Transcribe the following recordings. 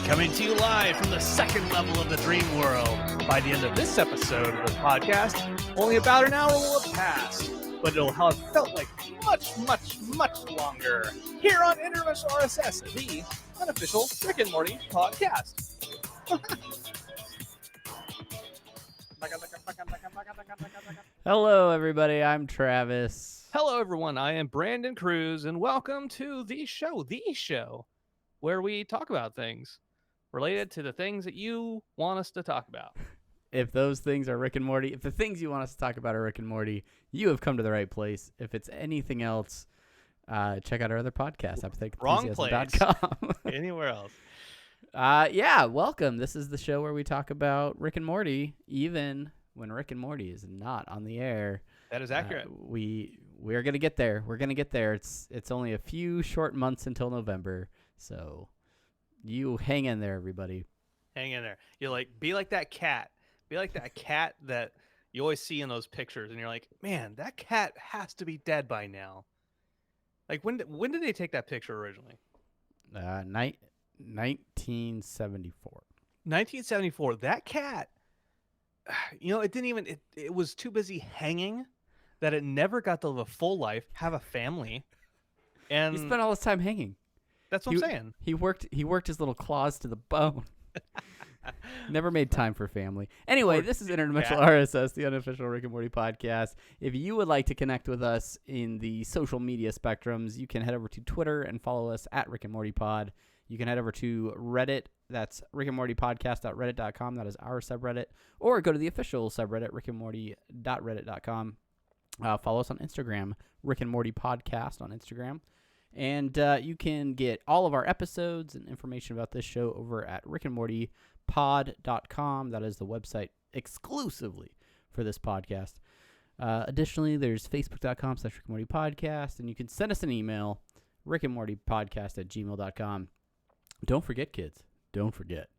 Coming to you live from the second level of the dream world. By the end of this episode of the podcast, only about an hour will have passed, but it'll have felt like much longer. Here on Interdimensional RSS, the unofficial Rick and Morty podcast. Hello, everybody. I'm Travis. Hello, everyone. I am Brandon Cruz, and welcome to the show where we talk about things related to the things that you want us to talk about. If those things are Rick and Morty, if the things you want us to talk about are Rick and Morty, you have come to the right place. If it's anything else, check out our other podcast, WrongPlace.com. Anywhere else. Yeah, welcome. This is the show where we talk about Rick and Morty, even when Rick and Morty is not on the air. That is accurate. We're gonna get there. We're gonna get there. It's only a few short months until November, so you hang in there, everybody. Hang in there. You're like, be like that cat. Be like that cat that you always see in those pictures, and you're like, man, that cat has to be dead by now. Like, when did they take that picture originally? 1974. 1974. That cat, it was too busy hanging that it never got to live a full life, have a family. And he spent all his time hanging. That's what I'm saying. He worked his little claws to the bone. Never made time for family. Anyway, this is Interdimensional RSS, the unofficial Rick and Morty podcast. If you would like to connect with us in the social media spectrums, you can head over to Twitter and follow us at Rick and Morty Pod. You can head over to Reddit. That's rickandmortypodcast.reddit.com. That is our subreddit. Or go to the official subreddit, rickandmorty.reddit.com. Follow us on Instagram, Rick and Morty Podcast on Instagram. And you can get all of our episodes and information about this show over at rickandmortypod.com. That is the website exclusively for this podcast. Additionally, there's facebook.com/rickandmortypodcast, and you can send us an email, rickandmortypodcast@gmail.com. Don't forget, kids, don't forget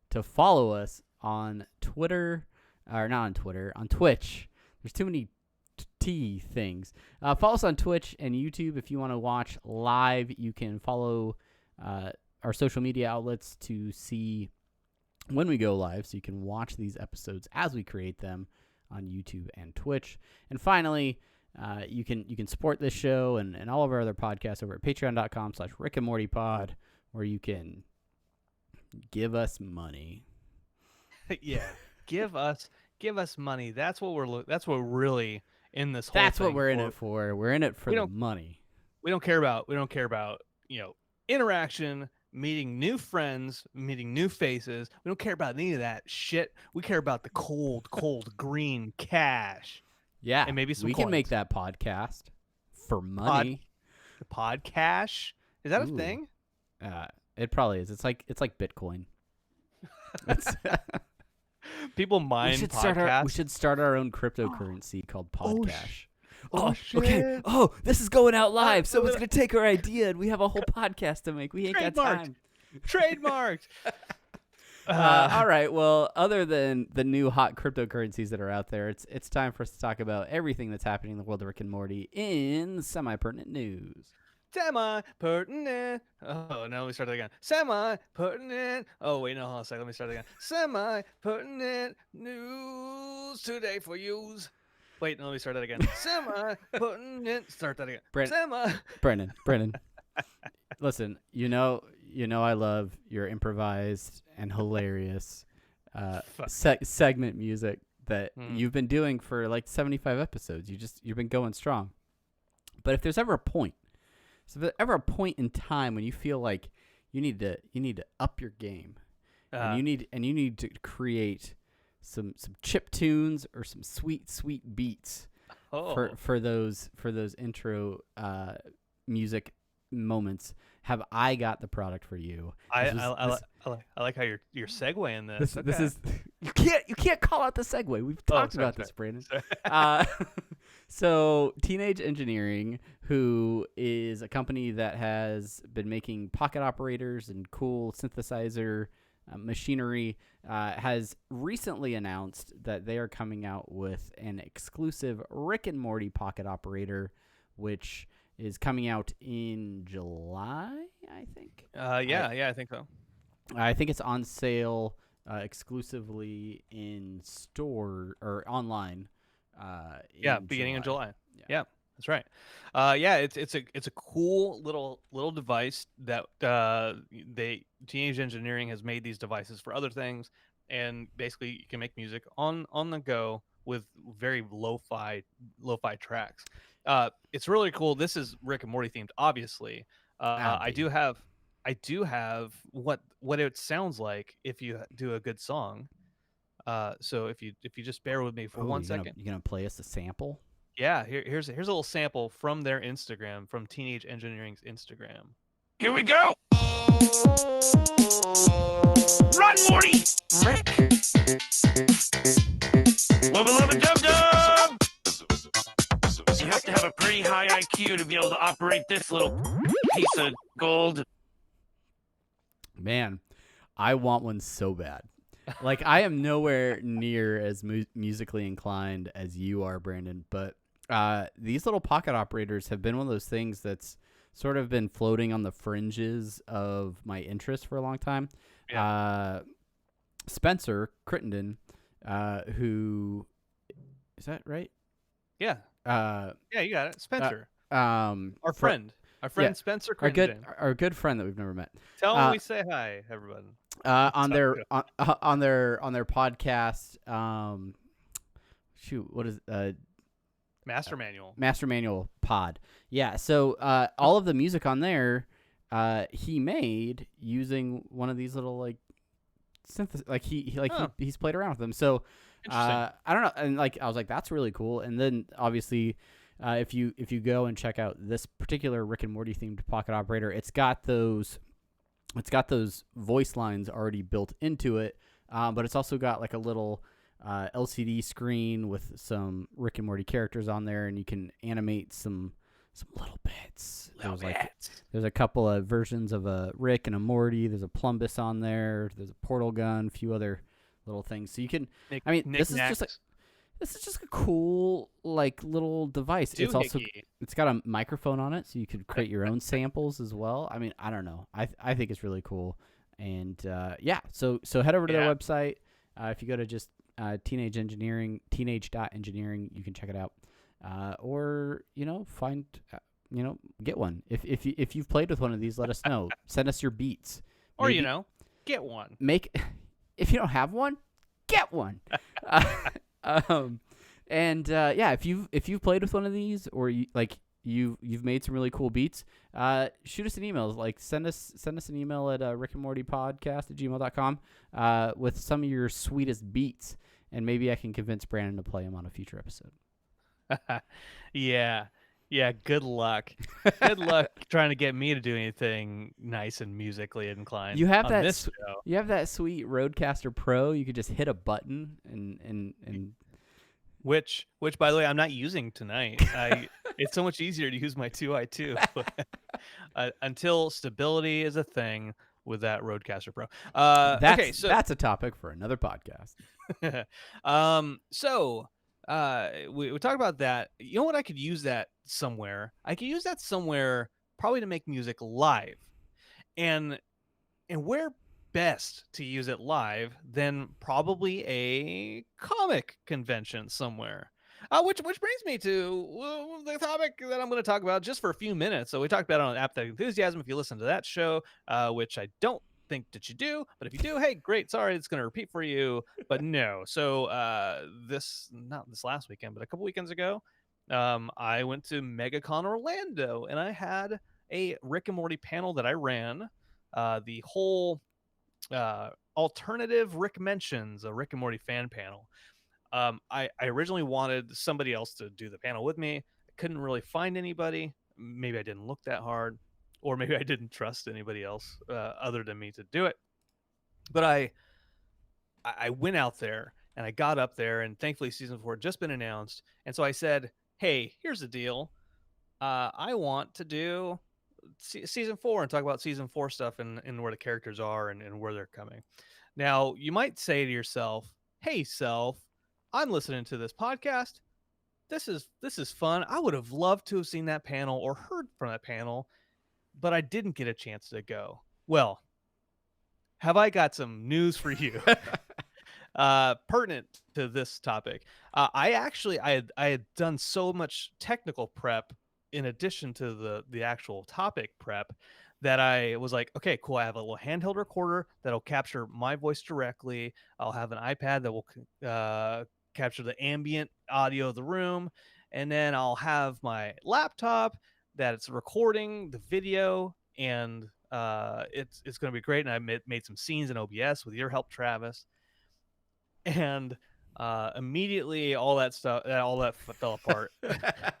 to follow us on Twitter, or not on Twitter, on Twitch. There's too many T things. Follow us on Twitch and YouTube. If you want to watch live, you can follow our social media outlets to see when we go live, so you can watch these episodes as we create them on YouTube and Twitch. And finally, you can support this show and all of our other podcasts over at patreon.com/rickandmortypod, where you can give us money. Yeah, give us money. That's what we're really in this whole That's thing what we're in it for. We're in it for the money. We don't care about interaction, meeting new friends, meeting new faces. We don't care about any of that shit. We care about the cold green cash. Yeah, and maybe some we coins. Can make that podcast for money. The podcash, is that a thing? It probably is. It's like Bitcoin. People mine podcasts. We should start our own cryptocurrency called Podcash. Shit. Okay. Oh, this is going out live. Someone's going to take our idea, and we have a whole podcast to make. We ain't got time. Trademarked. All right. Well, other than the new hot cryptocurrencies that are out there, it's time for us to talk about everything that's happening in the world of Rick and Morty in semi-pertinent news. Semi-pertinent. Oh, no, let me start that again. Semi-pertinent. Oh, wait, no, hold on a second. Let me start that again. Semi-pertinent news today for yous. Wait, no, let me start that again. Semi-pertinent. Start that again. Brennan. Listen, you know I love your improvised and hilarious segment music that you've been doing for like 75 episodes. You've been going strong. But if there's ever a point in time when you feel like you need to up your game, and you need to create some chip tunes or some sweet beats for those intro music moments, have I got the product for you? I like how you're segueing this. This is you can't call out the segue. We've talked about this, Brandon. So Teenage Engineering, who is a company that has been making pocket operators and cool synthesizer machinery, has recently announced that they are coming out with an exclusive Rick and Morty pocket operator, which is coming out in July, I think. I think so. I think it's on sale exclusively in store or online Yeah, in beginning of July. July. Yeah. Yeah, that's right. Yeah, it's a cool little device that Teenage Engineering has made these devices for other things, and basically you can make music on the go with very lo-fi tracks. It's really cool. This is Rick and Morty themed, obviously. Ah, I do have what it sounds like if you do a good song. So if you just bear with me for oh, one second. you gonna play us a sample? Yeah, here's a little sample from their Instagram, from Teenage Engineering's Instagram. Here we go. Run, Morty. Rick. Wubba lubba dub dub. You have to have a pretty high IQ to be able to operate this little piece of gold. Man, I want one so bad. Like, I am nowhere near as musically inclined as you are, Brandon, but these little pocket operators have been one of those things that's sort of been floating on the fringes of my interest for a long time. Yeah. Spencer Crittenden, who is that right? Yeah. Yeah, you got it. Spencer. Our friend. Our friend yeah, Spencer Crittenden. our good friend that we've never met. Tell him we say hi, everyone. On their podcast, shoot, what is Master Manual. Master Manual Pod. Yeah, so all of the music on there he made using one of these little like like he's played around with them. So I don't know, and like I was like, that's really cool. And then obviously if you go and check out this particular Rick and Morty themed pocket operator, it's got those voice lines already built into it, but it's also got like a little LCD screen with some Rick and Morty characters on there, and you can animate some little bits. There's a couple of versions of a Rick and a Morty. There's a Plumbus on there. There's a portal gun, a few other little things. So you can. This is just a cool like little device. It's got a microphone on it, so you could create your own samples as well. I mean, I don't know. I think it's really cool. And yeah, so head over to their website. If you go to just teenage.engineering, you can check it out. Or find get one. If you've played with one of these, let us know. Send us your beats. Or get one. If you don't have one, get one. And yeah, if you've played with one of these, or you've made some really cool beats, shoot us an email. Like send us an email at rickandmortypodcast@gmail.com with some of your sweetest beats, and maybe I can convince Brandon to play them on a future episode. Yeah. Good luck. Good luck trying to get me to do anything nice and musically inclined. You have on that. This show. You have that sweet Rodecaster Pro. You could just hit a button and. Which by the way, I'm not using tonight. It's so much easier to use my 2i2 until stability is a thing with that Rodecaster Pro. That's a topic for another podcast. We talked about that. You know what? I could use that somewhere. Probably to make music live, and where best to use it live than probably a comic convention somewhere. Which brings me to the topic that I'm going to talk about just for a few minutes. So we talked about it on Apathetic Enthusiasm. If you listen to that show, which I don't think that you do, but if you do, hey, great. Sorry, it's going to repeat for you, but no. So not this last weekend, but a couple weekends ago, I went to MegaCon Orlando, and I had a Rick and Morty panel that I ran. The whole alternative Rick mentions, a Rick and Morty fan panel. I originally wanted somebody else to do the panel with me. I couldn't really find anybody. Maybe I didn't look that hard, or maybe I didn't trust anybody else other than me to do it. But I went out there and I got up there, and thankfully season 4 had just been announced. And so I said, hey, here's the deal. I want to do season 4 and talk about season 4 stuff and where the characters are and where they're coming. Now, you might say to yourself, hey, self, I'm listening to this podcast. This is fun. I would have loved to have seen that panel or heard from that panel, but I didn't get a chance to go. Well, have I got some news for you. Pertinent to this topic. I had done so much technical prep in addition to the actual topic prep that I was like, okay, cool. I have a little handheld recorder that'll capture my voice directly. I'll have an iPad that will capture the ambient audio of the room, and then I'll have my laptop that it's recording the video, and it's going to be great. And I made some scenes in OBS with your help, Travis, and immediately all that stuff, fell apart,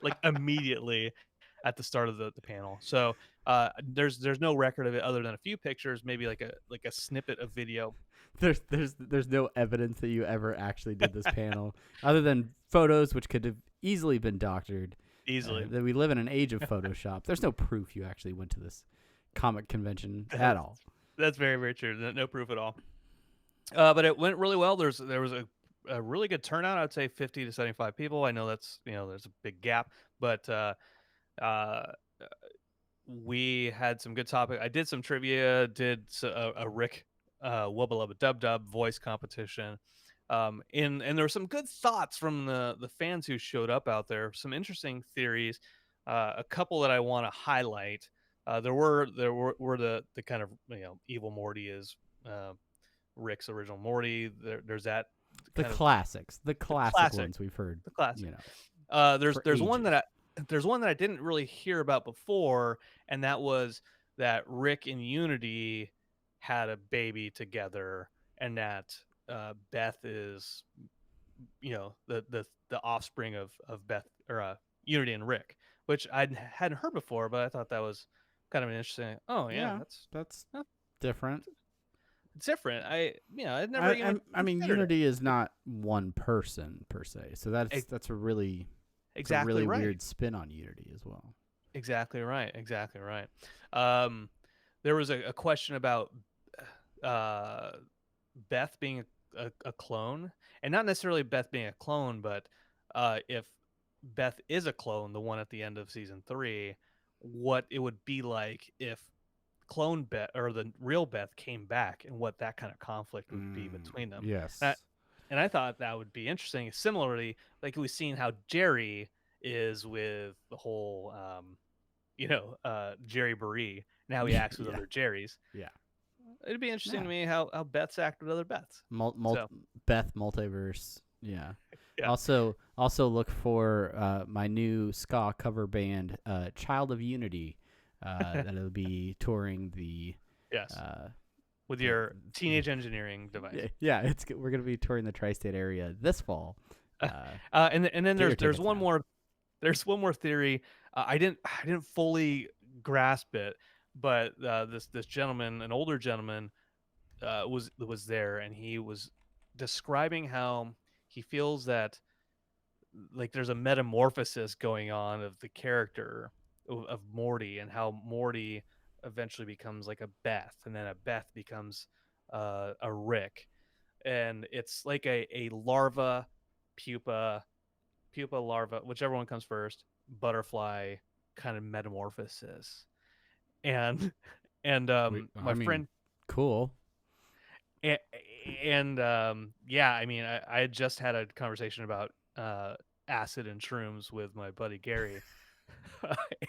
like immediately at the start of the panel. So there's no record of it other than a few pictures, maybe like a snippet of video. There's no evidence that you ever actually did this panel, other than photos which could have easily been doctored. Easily. That we live in an age of Photoshop. There's no proof you actually went to this comic convention at all. That's very, very true. No proof at all. But it went really well. There was a really good turnout. I'd say 50 to 75 people. I know that's, there's a big gap, but we had some good topic. I did some trivia, did a Rick Wubba Lubba Dub Dub voice competition. And there were some good thoughts from the fans who showed up out there. Some interesting theories. A couple that I want to highlight. There were the kind of evil Morty is Rick's original Morty. There's that. The classics, the classic ones we've heard. The classic. There's ages. one that I didn't really hear about before, and that was that Rick and Unity had a baby together, and that Beth is, the offspring of Beth or Unity and Rick, which I hadn't heard before, but I thought that was kind of an interesting. Oh yeah, that's different. It's different. I'd never. I mean, Unity is not one person per se, so that's a really weird spin on Unity as well. Exactly right. There was a question about Beth being a clone, and not necessarily Beth being a clone, but if Beth is a clone, the one at the end of season 3, what it would be like if clone Beth or the real Beth came back, and what that kind of conflict would be between them. Yes. And I thought that would be interesting. Similarly, like we've seen how Jerry is with the whole, Jerry Baree. Now he acts with other Jerrys. Yeah. It'd be interesting to me how Beths act with other Beths. Beth multiverse. Yeah. Yeah. Also look for my new ska cover band, Child of Unity. That'll be touring the with your teenage engineering device. Yeah, we're gonna be touring the tri-state area this fall. And then there's one more theory. I didn't fully grasp it, but this gentleman, an older gentleman, was there, and he was describing how he feels that like there's a metamorphosis going on of the character of Morty, and how Morty eventually becomes like a Beth, and then a Beth becomes a Rick, and it's like a larva, pupa larva, whichever one comes first, butterfly kind of metamorphosis. And my friend, cool. And I mean, I had just had a conversation about acid and shrooms with my buddy Gary.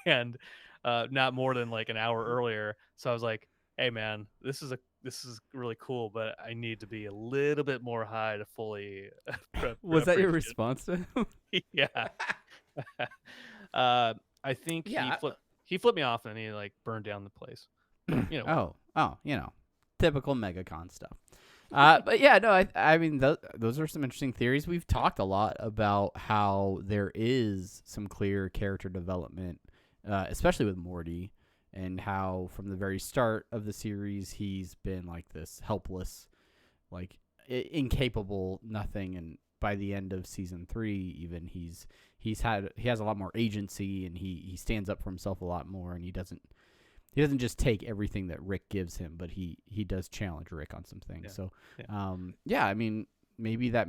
And not more than like an hour earlier, so I was like, hey man, this is really cool, but I need to be a little bit more high to fully was that your response to him? Yeah. I think he flipped me off, and he like burned down the place. Typical MegaCon stuff. But yeah, no, I mean, those are some interesting theories. We've talked a lot about how there is some clear character development, especially with Morty, and how from the very start of the series he's been like this helpless, like incapable, nothing, and by the end of season 3, even he has a lot more agency, and he stands up for himself a lot more, and he doesn't just take everything that Rick gives him, but he does challenge Rick on some things. Yeah. So, I mean, maybe that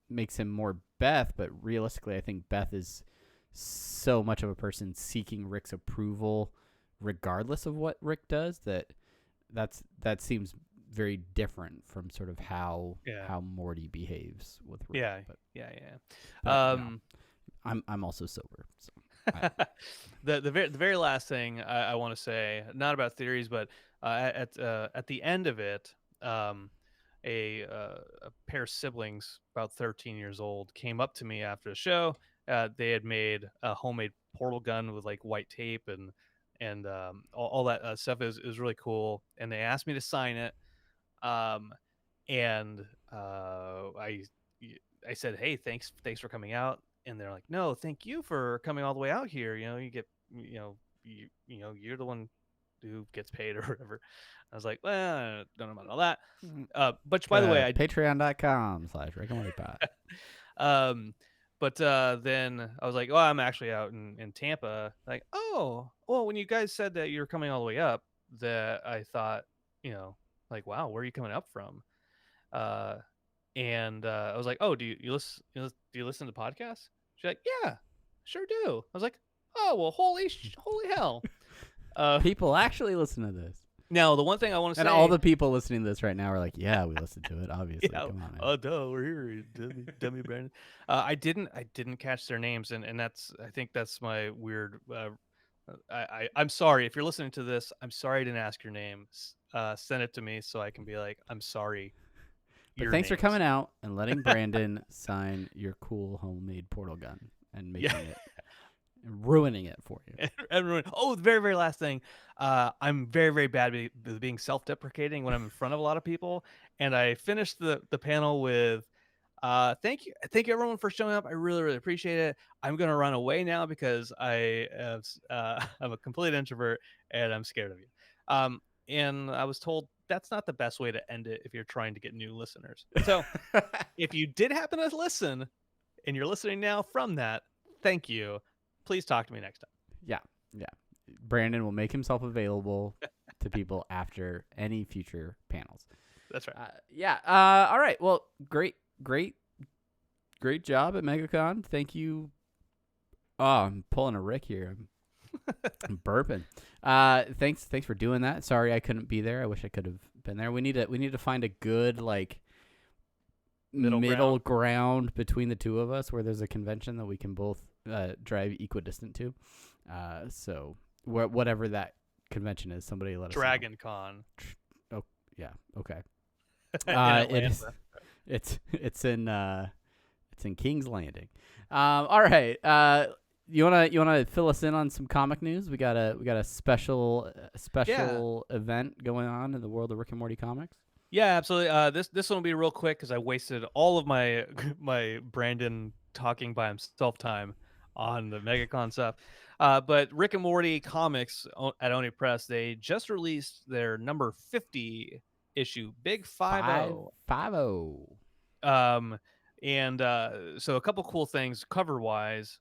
makes him more Beth, but realistically, I think Beth is so much of a person seeking Rick's approval, regardless of what Rick does, that seems very different from sort of how Yeah. Morty behaves with Rick. Yeah. But, Yeah. but, you know, I'm also sober. So the very last thing I want to say, not about theories, but at the end of it, a pair of siblings, about 13 years old, came up to me after the show. They had made a homemade portal gun with like white tape and all that stuff is really cool. And they asked me to sign it. Um, and I said, hey, thanks for coming out. And they're like, no, thank you for coming all the way out here. You know, you get, you're the one who gets paid or whatever. I was like, well, I don't know about all that. But by the way, patreon.com/RickandMortyPod. But then I was like, oh, I'm actually out in Tampa. Like, oh, well, when you guys said that you're coming all the way up, that I thought, like, wow, where are you coming up from? And I was like, oh, do you listen? Do you listen to podcasts? She's like, yeah, sure do. I was like, oh, well, holy hell. People actually listen to this. Now, the one thing I want to say, and all the people listening to this right now are like, yeah, we listened to it, obviously. yeah, Come on, man. oh, duh, we're here, dummy Brandon. I didn't catch their names, and I think that's my weird. I'm sorry if you're listening to this. I'm sorry I didn't ask your name. Send it to me so I can be like, I'm sorry. But thanks for coming out and letting Brandon sign your cool homemade portal gun and making it, and ruining it for you. Everyone. Oh, the very, very last thing. I'm very, very bad with being self-deprecating when I'm in front of a lot of people. And I finished the panel with, thank you everyone for showing up. I really, really appreciate it. I'm gonna run away now because I'm a complete introvert and I'm scared of you. And I was told that's not the best way to end it if you're trying to get new listeners. So if you did happen to listen and you're listening now from that, thank you. Please talk to me next time. Yeah. Brandon will make himself available to people after any future panels. That's right. All right. Well, great job at MegaCon. Thank you. Oh, I'm pulling a Rick here. I'm burping. Thanks for doing that. Sorry I couldn't be there. I wish I could have been there. We need to find a good like middle ground between the two of us where there's a convention that we can both drive equidistant to. So whatever that convention is, somebody let us know. Dragon Con. Oh yeah, okay. It's in King's Landing. All right. You wanna fill us in on some comic news? We got a special event going on in the world of Rick and Morty comics. Yeah, absolutely. This one will be real quick because I wasted all of my my Brandon talking by himself time on the MegaCon stuff. But Rick and Morty comics at Oni Press, they just released their number 50 issue, Big 50. 50. And so a couple cool things cover wise.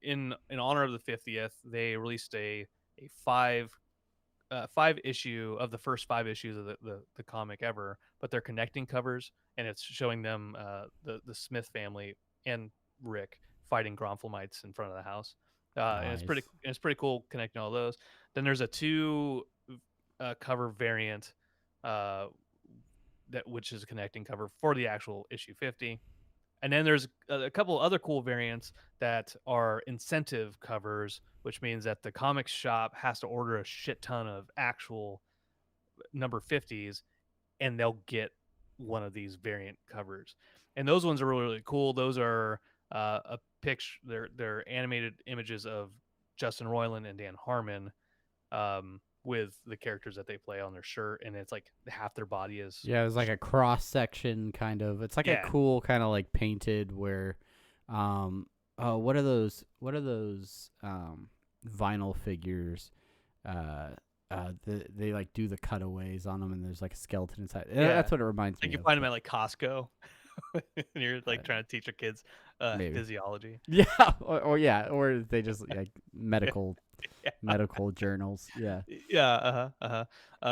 In honor of the 50th, they released a five issue of the first 5 issues of the comic ever, but they're connecting covers, and it's showing them the Smith family and Rick fighting Gromflemites in front of the house. Nice. And it's pretty cool connecting all those. Then there's a 2 cover variant which is a connecting cover for the actual issue 50. And then there's a couple other cool variants that are incentive covers, which means that the comics shop has to order a shit ton of actual number 50s, and they'll get one of these variant covers. And those ones are really, really cool. Those are a picture. They're animated images of Justin Roiland and Dan Harmon with the characters that they play on their shirt, and it's like half their body is. Yeah, it's like a cross section kind of. It's like a cool kind of like painted where, what are those vinyl figures? They like do the cutaways on them, and there's like a skeleton inside. Yeah, that's what it reminds me of. You can find them at like Costco. And you're like trying to teach your kids physiology. Yeah, or they just like medical. Medical journals. Yeah.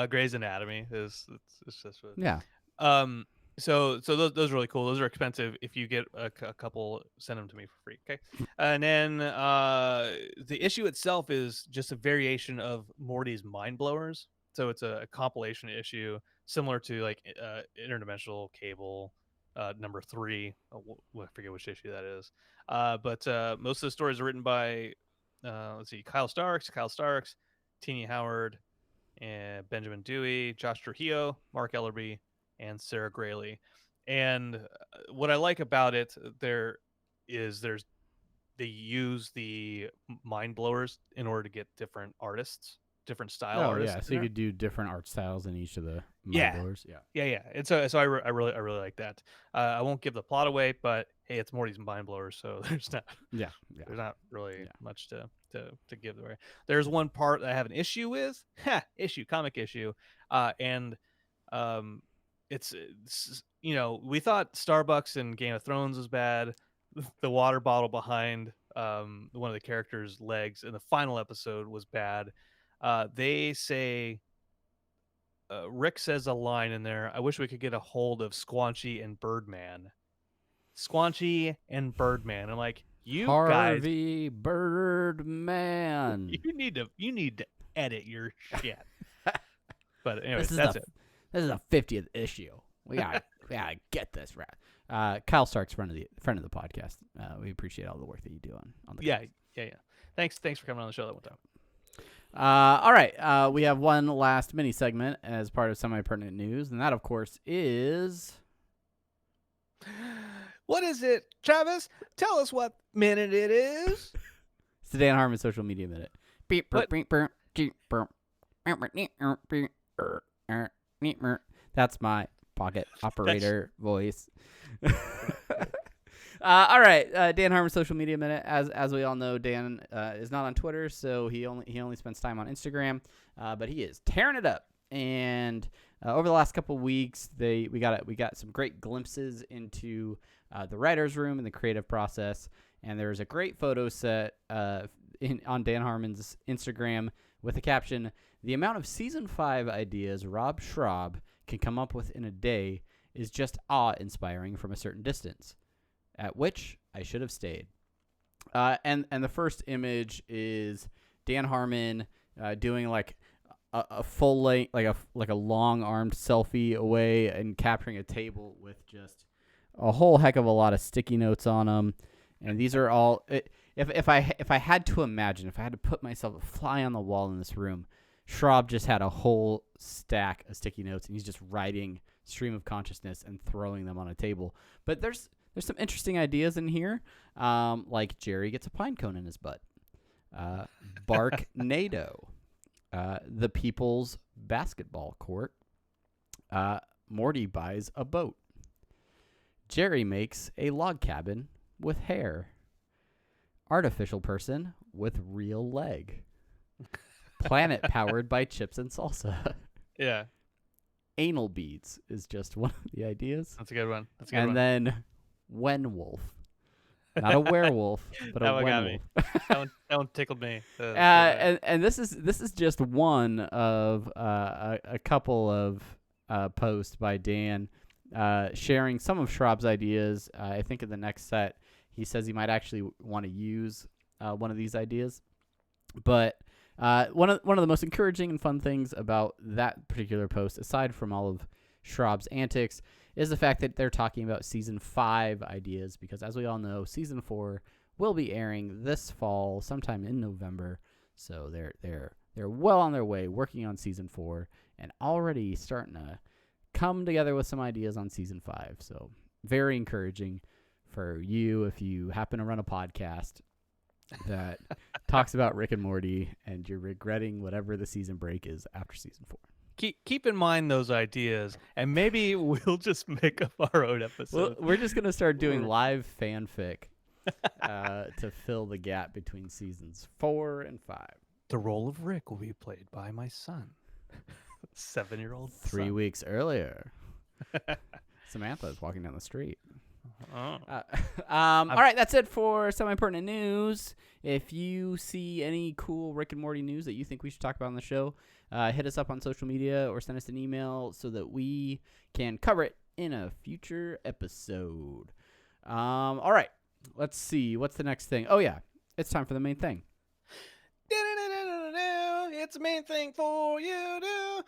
Grey's Anatomy is it's just what, yeah. So those are really cool. Those are expensive. If you get a couple, send them to me for free. Okay. And then the issue itself is just a variation of Morty's Mind Blowers. So it's a compilation issue. similar to like Interdimensional Cable number 3. I forget which issue that is. But most of the stories are written by let's see, Kyle Starks, Teenie Howard, and Benjamin Dewey, Josh Trujillo, Mark Ellerby, and Sarah Grayley. And what I like about it, they use the mind blowers in order to get different artists, different style artists. Yeah, so you could do different art styles in each of the Yeah. mind blowers. Yeah. And so I really like that. I won't give the plot away, but hey, it's Morty's mind blowers, so there's not really much to give away. There's one part that I have an issue with, comic issue, and it's we thought Starbucks in Game of Thrones was bad. The water bottle behind one of the characters' legs in the final episode was bad. They say. Rick says a line in there. I wish we could get a hold of Squanchy and Birdman. Squanchy and Birdman. I'm like, Harvey Birdman. You need to edit your shit. But anyway, This that's it. This is a 50th issue. We gotta get this right. Kyle Stark's friend of the podcast. We appreciate all the work that you do on the yeah. Thanks for coming on the show that one time. All right. We have one last mini segment as part of semi-pertinent news, and that, of course, is... What is it, Travis? Tell us what minute it is. It's the Dan Harmon Social Media Minute. That's my pocket operator voice. All right, Dan Harmon Social Media Minute. As we all know, Dan is not on Twitter, so he only spends time on Instagram. But he is tearing it up. And over the last couple of weeks, we got some great glimpses into the writer's room and the creative process. And there's a great photo set on Dan Harmon's Instagram with the caption, "The amount of season 5 ideas Rob Schrab can come up with in a day is just awe-inspiring from a certain distance. At which I should have stayed." And the first image is Dan Harmon doing like a full length, like a long armed selfie away and capturing a table with just a whole heck of a lot of sticky notes on them. And these are all. If I had to imagine, if I had to put myself a fly on the wall in this room, Schrab just had a whole stack of sticky notes, and he's just writing stream of consciousness and throwing them on a table. But there's some interesting ideas in here, like Jerry gets a pine cone in his butt. Bark-nado. The People's Basketball Court. Morty buys a boat. Jerry makes a log cabin with hair. Artificial person with real leg. Planet powered by chips and salsa. Yeah. Anal beads is just one of the ideas. That's a good one. And then Wenwolf. Not a werewolf, but a wenwolf. That one tickled me. And this is just one of a couple of posts by Dan sharing some of Schrab's ideas. I think in the next set, he says he might actually want to use one of these ideas. But one of the most encouraging and fun things about that particular post, aside from all of Schrab's antics, is the fact that they're talking about season 5 ideas, because as we all know, season 4 will be airing this fall, sometime in November. So they're well on their way working on season 4 and already starting to come together with some ideas on season 5. So very encouraging for you if you happen to run a podcast that talks about Rick and Morty and you're regretting whatever the season break is after season 4. Keep in mind those ideas, and maybe we'll just make up our own episode. We're just going to start doing live fanfic to fill the gap between seasons 4 and 5. The role of Rick will be played by my son, 7-year-old 3 weeks earlier. Samantha is walking down the street. Oh. All right, that's it for semi-pertinent news. If you see any cool Rick and Morty news that you think we should talk about on the show, hit us up on social media or send us an email so that we can cover it in a future episode. All right, let's see. What's the next thing? Oh, yeah, it's time for the main thing. it's the main thing for you to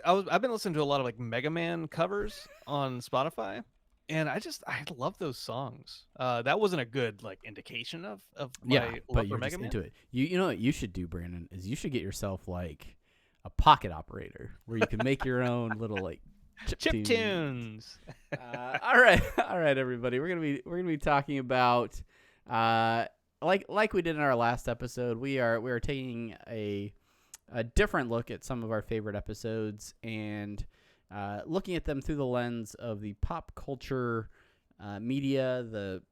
I've been listening to a lot of like Mega Man covers on Spotify, and I love those songs. That wasn't a good like indication of Yeah, my but love for you're Mega just Man. into it. You know what you should do, Brandon, is you should get yourself like a pocket operator where you can make your own little like Chip tunes. All right, all right, everybody. We're gonna be talking about like we did in our last episode. We are taking a different look at some of our favorite episodes and looking at them through the lens of the pop culture media, the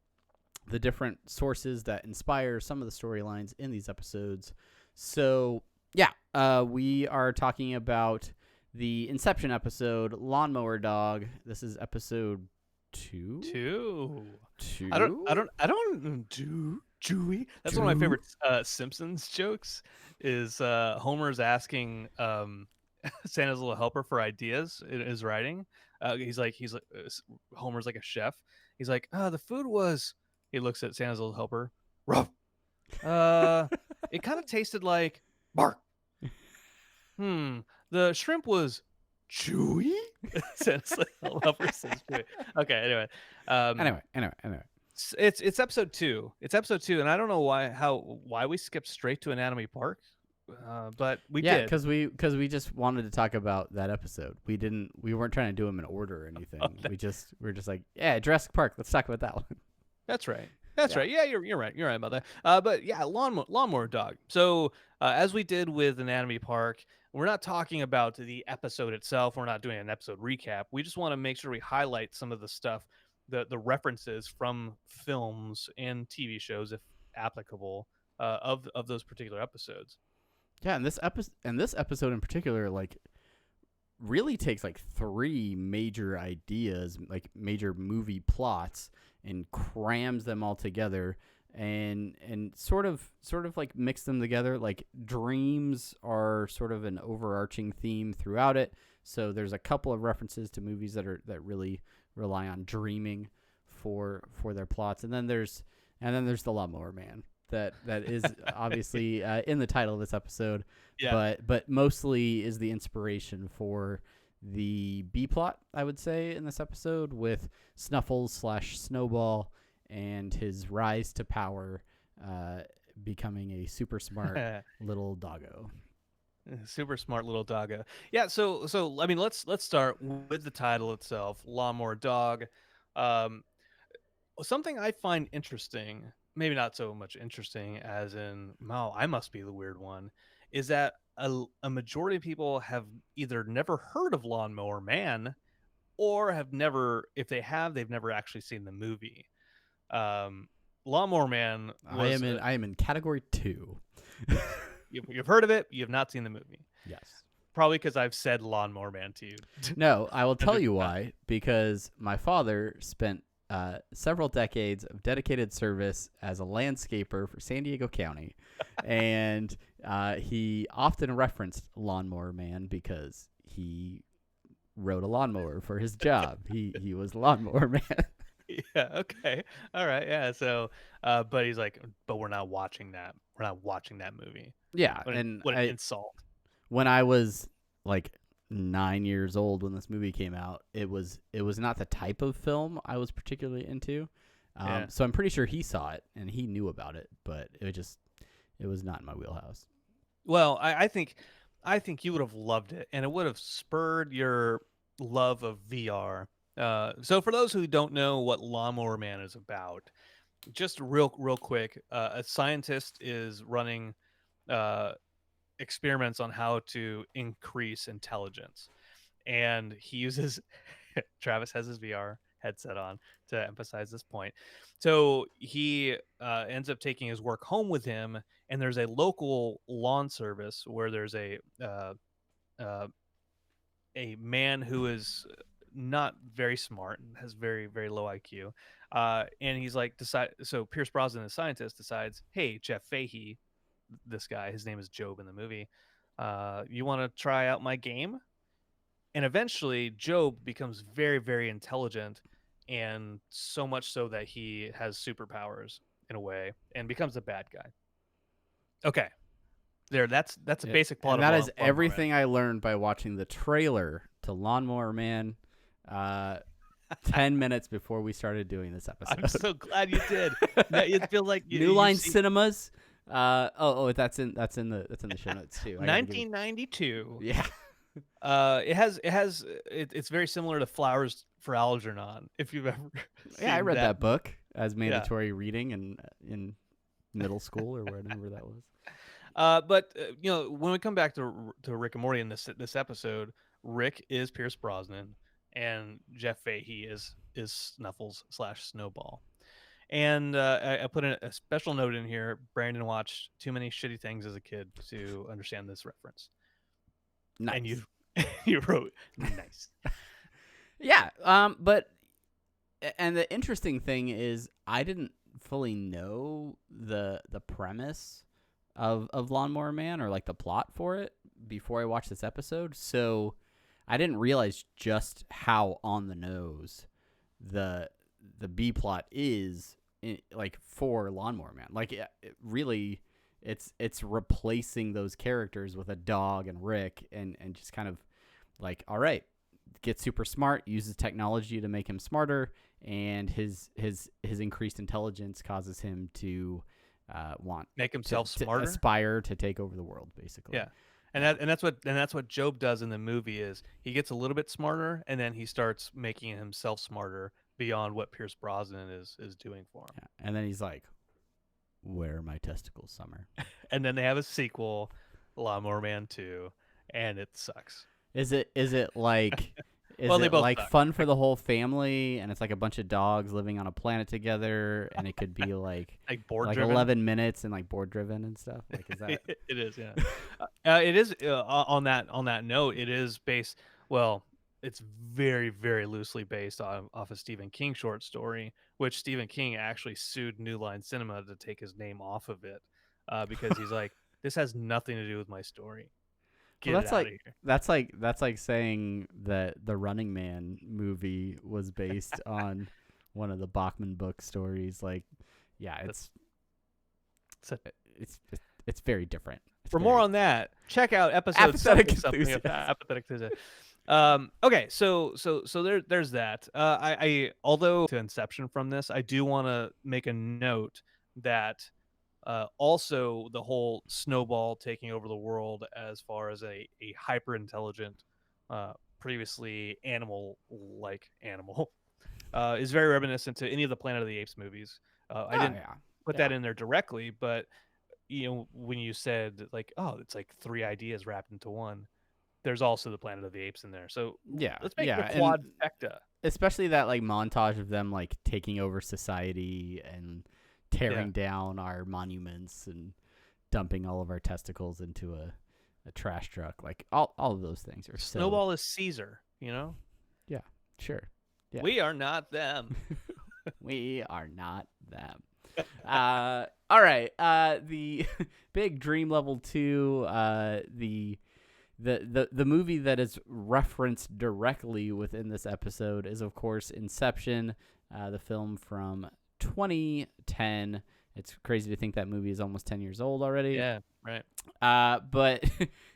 different sources that inspire some of the storylines in these episodes. So yeah, we are talking about the Inception episode, Lawnmower Dog. This is episode 2. 2. 2. I don't do Chewy. That's one of my favorite Simpsons jokes. Is Homer's asking Santa's little helper for ideas in his writing. He's like Homer's like a chef. He's like, the food was. He looks at Santa's little helper. Rough. It kind of tasted like bark. The shrimp was chewy. Santa's little helper says chewy. Okay. Anyway. Anyway. It's episode 2. It's episode 2, and I don't know why we skipped straight to Anatomy Park, but we did. because we just wanted to talk about that episode. We weren't trying to do them in order or anything. We're just like, yeah, Jurassic Park. Let's talk about that one. That's right. That's right. Yeah, you're right. You're right about that. But yeah, Lawnmower Dog. So as we did with Anatomy Park, we're not talking about the episode itself. We're not doing an episode recap. We just want to make sure we highlight some of the stuff, the references from films and TV shows, if applicable, of those particular episodes. Yeah, and this episode in particular, like, really takes like 3 major ideas, like major movie plots, and crams them all together and sort of like mix them together. Like, dreams are sort of an overarching theme throughout it. So there's a couple of references to movies that really rely on dreaming for their plots. And then there's the Lawnmower Man that is obviously in the title of this episode. Yeah. But mostly is the inspiration for the B plot, I would say, in this episode, with Snuffles / Snowball and his rise to power, becoming a super smart little doggo. Super smart little doggo. Yeah. So I mean, let's start with the title itself, Lawnmower Dog. Something I find interesting, maybe not so much interesting as in, wow, I must be the weird one, is that a majority of people have either never heard of Lawnmower Man, or have never, if they have, they've never actually seen the movie. Lawnmower Man was, I am in category 2. You've heard of it, you have not seen the movie. Yes. Probably because I've said Lawnmower Man to you. No, I will tell you why. Because my father spent several decades of dedicated service as a landscaper for San Diego County, and he often referenced Lawnmower Man because he rode a lawnmower for his job. He was Lawnmower Man. Yeah. Okay. All right. Yeah. So, but he's like, but we're not watching that. We're not watching that movie. Yeah. What an insult. When I was like 9 years old when this movie came out, it was not the type of film I was particularly into. So I'm pretty sure he saw it and he knew about it, but it was not in my wheelhouse. Well, I think you would have loved it, and it would have spurred your love of VR. So for those who don't know what Lawnmower Man is about, just real quick, a scientist is running experiments on how to increase intelligence, and he uses Travis has his VR headset on to emphasize this point. So he ends up taking his work home with him, and there's a local lawn service where there's a man who is not very smart and has very, very low IQ, and he's like, so Pierce Brosnan, the scientist, decides, hey, Jeff Fahey, this guy, his name is Job in the movie, you want to try out my game? And eventually Job becomes very, very intelligent, and so much so that he has superpowers in a way and becomes a bad guy. Okay, that's a basic plot. And of that is Lawnmower Man. everything I learned by watching the trailer to Lawnmower Man 10 minutes before we started doing this episode. I'm so glad you did. It feels like New Line Cinemas. That's in the show notes too. 1992. Yeah. It's very similar to Flowers for Algernon. If you've ever Yeah, I read that book as mandatory reading in middle school or whatever that was. But when we come back to Rick and Morty in this episode, Rick is Pierce Brosnan and Jeff Fahey is Snuffles / Snowball. And I put a special note in here. Brandon watched too many shitty things as a kid to understand this reference. Nice. And you wrote nice. Yeah. But the interesting thing is I didn't fully know the premise of Lawnmower Man or like the plot for it before I watched this episode. So I didn't realize just how on the nose the B plot is like for Lawnmower Man. Like it really it's replacing those characters with a dog and Rick and just kind of like, all right, gets super smart, uses technology to make him smarter, and his increased intelligence causes him to make himself smarter, aspire to take over the world, basically. Yeah. And that's what Job does in the movie is he gets a little bit smarter and then he starts making himself smarter beyond what Pierce Brosnan is doing for him. Yeah. And then he's like, "Where are my testicles, Summer?" And then they have a sequel, Lawnmower Man 2, and it sucks. Is it like is Well, they it both like suck. fun for the whole family and it's like a bunch of dogs living on a planet together and it could be like Like board like driven? 11 minutes and like board driven and stuff? Like is that It is, yeah. It is on that note. It is based. Well, it's very very loosely based off a Stephen King short story, which Stephen King actually sued New Line Cinema to take his name off of it because he's like, this has nothing to do with my story. Get Well, it out of here. that's like saying that the Running Man movie was based on one of the Bachman book stories. Like, yeah, it's very different. For more on that, check out episode Apathetic something of Enthusiast. Apathetic Enthusiast. Okay, so there's that. I although to Inception from this, I do want to make a note that also the whole Snowball taking over the world as far as a hyper intelligent, previously animal-like animal, is very reminiscent to any of the Planet of the Apes movies. I didn't put that in there directly, but when you said like, oh, it's like 3 ideas wrapped into one, there's also the Planet of the Apes in there. So let's make it a quadfecta. Especially that like montage of them like taking over society and tearing down our monuments and dumping all of our testicles into a trash truck. Like all of those things are Snowball is Caesar, Yeah, sure. Yeah. We are not them. We are not them. All right. The big Dream Level 2, the movie that is referenced directly within this episode is, of course, Inception, the film from 2010. It's crazy to think that movie is almost 10 years old already. Yeah, right. But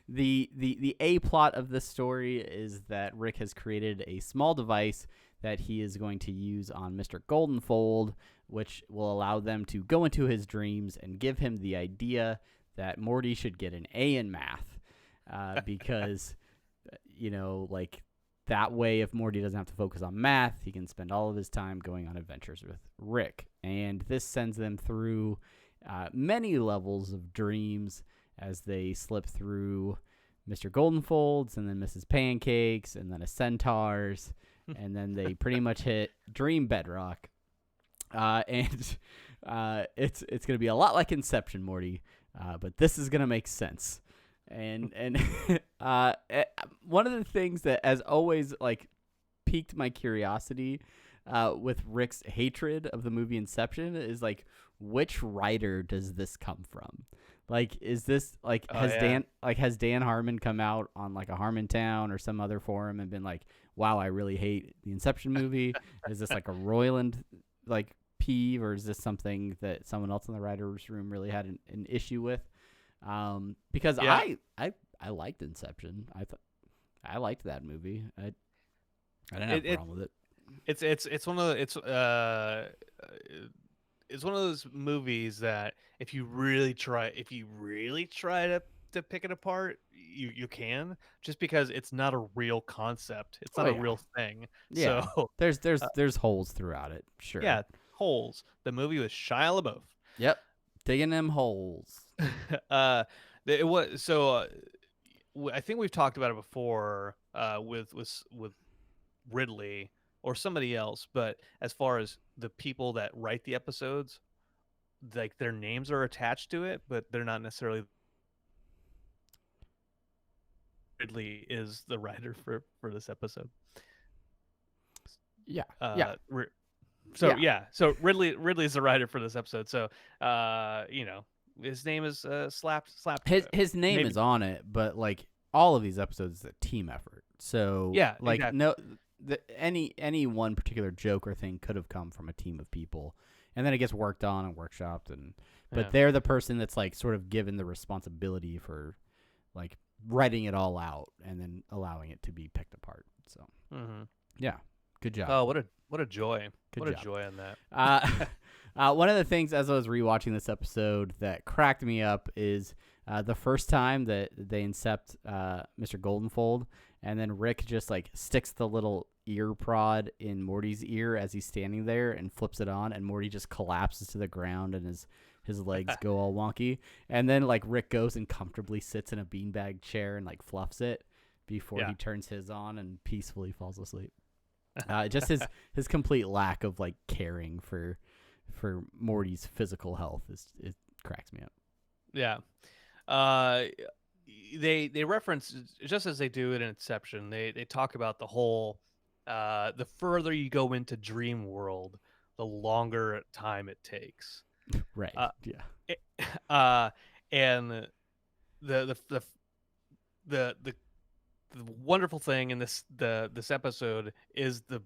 the A plot of this story is that Rick has created a small device that he is going to use on Mr. Goldenfold, which will allow them to go into his dreams and give him the idea that Morty should get an A in math, because, like that way, if Morty doesn't have to focus on math, he can spend all of his time going on adventures with Rick. And this sends them through many levels of dreams as they slip through Mr. Goldenfolds and then Mrs. Pancakes and then a Centaurs. And then they pretty much hit Dream Bedrock. And it's going to be a lot like Inception, Morty, but this is going to make sense. And one of the things that, as always, like piqued my curiosity with Rick's hatred of the movie Inception is like, which writer does this come from? Like, is this like has Dan Harmon come out on like a Harmontown or some other forum and been like, wow, I really hate the Inception movie? Is this like a Roiland like peeve, or is this something that someone else in the writers' room really had an issue with? Because I liked Inception. I liked that movie. I didn't have a problem with it. It's one of the, it's one of those movies that if you really try to pick it apart, you can, just because it's not a real concept. It's not a real thing. Yeah. So There's holes throughout it. Sure. yeah, holes. The movie was Shia LaBeouf. Yep. Digging them holes. It was so. I think we've talked about it before with Ridley or somebody else, but as far as the people that write the episodes, like their names are attached to it, but they're not necessarily. Ridley is the writer for this episode. Yeah. So Ridley is the writer for this episode. So his name is slapped. His name is on it, but like all of these episodes is a team effort. So yeah, like exactly. any one particular joke or thing could have come from a team of people, and then it gets worked on and workshopped, but they're the person that's like sort of given the responsibility for like writing it all out and then allowing it to be picked apart. So yeah, good job. Oh, what a joy! Good what job. A joy on that. One of the things as I was rewatching this episode that cracked me up is the first time that they incept Mr. Goldenfold, and then Rick just like sticks the little ear prod in Morty's ear as he's standing there and flips it on, and Morty just collapses to the ground and his legs go all wonky. And then like Rick goes and comfortably sits in a beanbag chair and like fluffs it before he turns his on and peacefully falls asleep. Just his complete lack of like caring for Morty's physical health it cracks me up. Yeah. They reference, just as they do in Inception, they talk about the whole the further you go into dream world, the longer time it takes. Right. And the wonderful thing in this episode is the